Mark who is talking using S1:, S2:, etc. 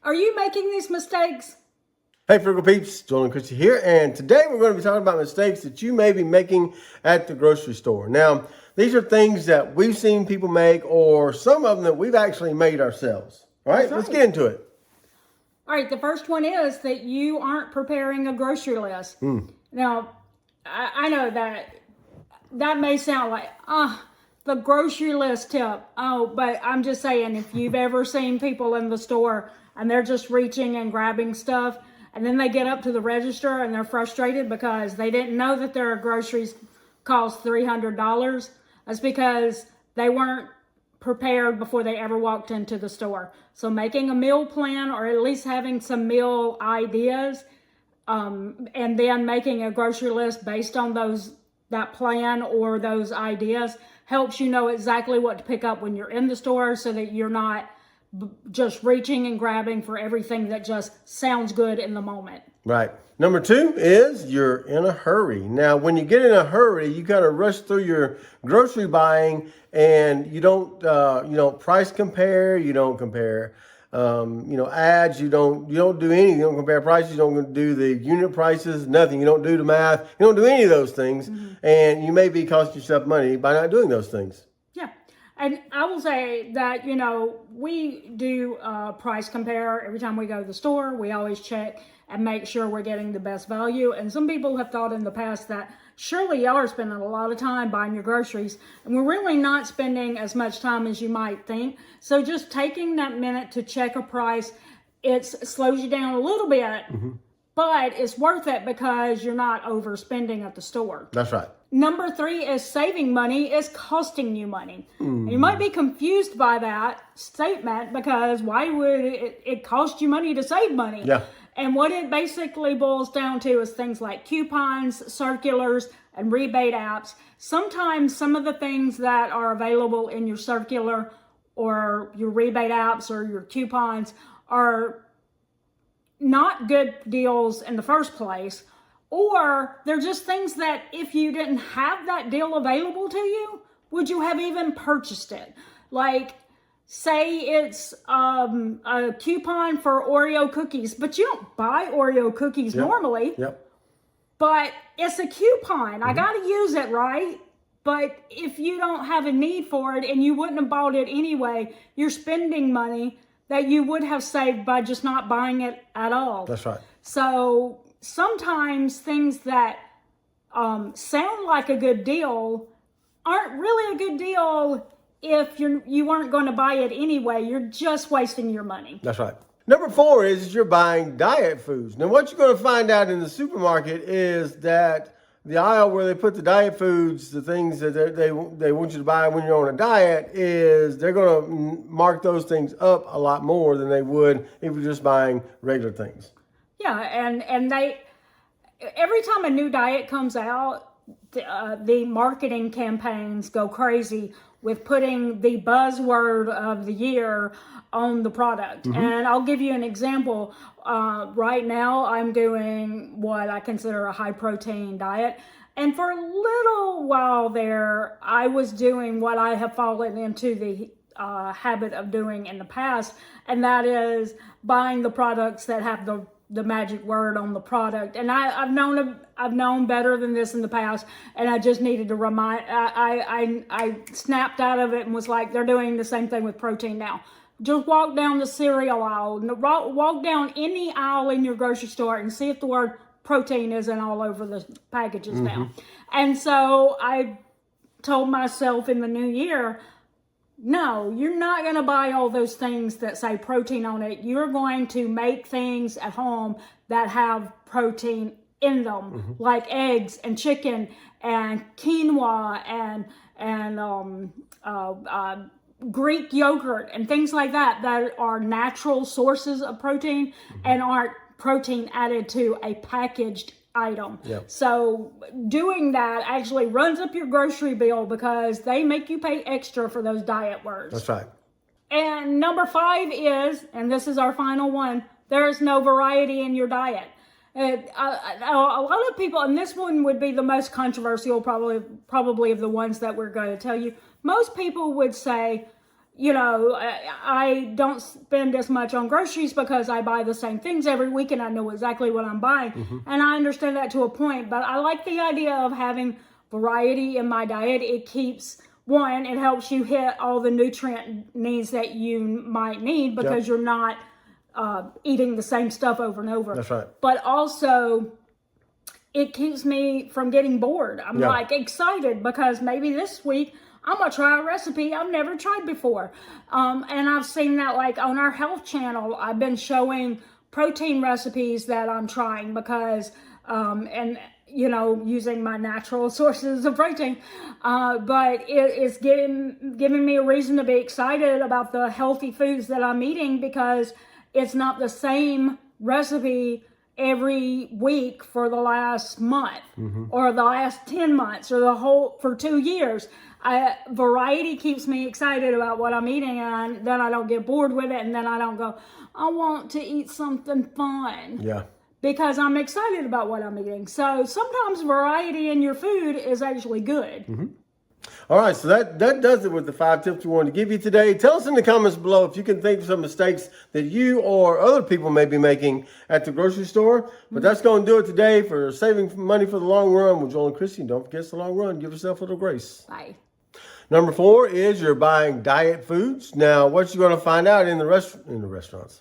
S1: Are you making these mistakes?
S2: Hey Frugal Peeps, Joel and Christy here, and today we're going to be talking about mistakes that you may be making at the grocery store. Now, these are things that we've seen people make, or some of them that we've actually made ourselves. All right, let's get into it.
S1: All right, the first one is that you aren't preparing a grocery list. Now, I know that may sound like, the grocery list tip. But I'm just saying, if you've ever seen people in the store and they're just reaching and grabbing stuff, and then they get up to the register and they're frustrated because they didn't know that their groceries cost $300. That's because they weren't prepared before they ever walked into the store. So making a meal plan, or at least having some meal ideas, and then making a grocery list based on that plan or those ideas, helps you know exactly what to pick up when you're in the store, so that you're not just reaching and grabbing for everything that just sounds good in the moment.
S2: Right. Number two is you're in a hurry. Now, when you get in a hurry, you kind of rush through your grocery buying, and you don't price compare. You don't compare, ads. You don't do anything. You don't compare prices. You don't do the unit prices. Nothing. You don't do the math. You don't do any of those things, and you may be costing yourself money by not doing those things.
S1: Yeah. And I will say that, we do price compare every time we go to the store. We always check and make sure we're getting the best value. And some people have thought in the past that surely y'all are spending a lot of time buying your groceries, and we're really not spending as much time as you might think. So just taking that minute to check a price, it slows you down a little bit, but it's worth it because you're not overspending at the store.
S2: That's right.
S1: Number three is saving money is costing you money. You might be confused by that statement, because why would it cost you money to save money?
S2: Yeah.
S1: And what it basically boils down to is things like coupons, circulars, and rebate apps. Sometimes some of the things that are available in your circular or your rebate apps or your coupons are not good deals in the first place, or they're just things that if you didn't have that deal available to you, would you have even purchased it? Like, say it's a coupon for Oreo cookies, but you don't buy Oreo cookies normally. But it's a coupon. I got to use it, right? But if you don't have a need for it and you wouldn't have bought it anyway, you're spending money that you would have saved by just not buying it at all.
S2: That's right.
S1: So sometimes things that sound like a good deal aren't really a good deal if you weren't going to buy it anyway. You're just wasting your money.
S2: That's right. Number four is you're buying diet foods. Now, what you're going to find out in the supermarket is that the aisle where they put the diet foods, the things that they want you to buy when you're on a diet, is they're going to mark those things up a lot more than they would if you're just buying regular things.
S1: Yeah, and they, every time a new diet comes out, the marketing campaigns go crazy with putting the buzzword of the year on the product. And I'll give you an example. Right now, I'm doing what I consider a high protein diet. And for a little while there, I was doing what I have fallen into the habit of doing in the past, and that is buying the products that have the magic word on the product. And I've known better than this in the past, and I just needed to remind. I snapped out of it and was like, they're doing the same thing with protein now. Just walk down the cereal aisle, walk down any aisle in your grocery store and see if the word protein isn't all over the packages now. And so I told myself in the new year, no, you're not going to buy all those things that say protein on it. You're going to make things at home that have protein in them, like eggs and chicken and quinoa and Greek yogurt and things like that are natural sources of protein and aren't protein added to a packaged item. So doing that actually runs up your grocery bill because they make you pay extra for those diet words.
S2: That's right.
S1: And number five is, and this is our final one, there is no variety in your diet. A lot of people, and this one would be the most controversial probably of the ones that we're going to tell you. Most people would say, you know, I don't spend as much on groceries because I buy the same things every week and I know exactly what I'm buying. And I understand that to a point, but I like the idea of having variety in my diet. It keeps, one, it helps you hit all the nutrient needs that you might need because you're not eating the same stuff over and over.
S2: That's right.
S1: But also, it keeps me from getting bored. I'm like excited because maybe this week I'm gonna try a recipe I've never tried before. And I've seen that like on our health channel, I've been showing protein recipes that I'm trying because, and you know, using my natural sources of protein. But it's giving me a reason to be excited about the healthy foods that I'm eating because it's not the same recipe every week for the last month or the last 10 months or for 2 years. Variety keeps me excited about what I'm eating, and then I don't get bored with it, and then I don't go, I want to eat something fun.
S2: Yeah.
S1: Because I'm excited about what I'm eating. So sometimes variety in your food is actually good.
S2: All right, so that does it with the 5 tips we wanted to give you today. Tell us in the comments below if you can think of some mistakes that you or other people may be making at the grocery store. But that's going to do it today for saving money for the long run with Joel and Christy. Don't forget it's the long run. Give yourself a little grace.
S1: Bye.
S2: Number 4 is you're buying diet foods. Now, what you're going to find out in the restaurants.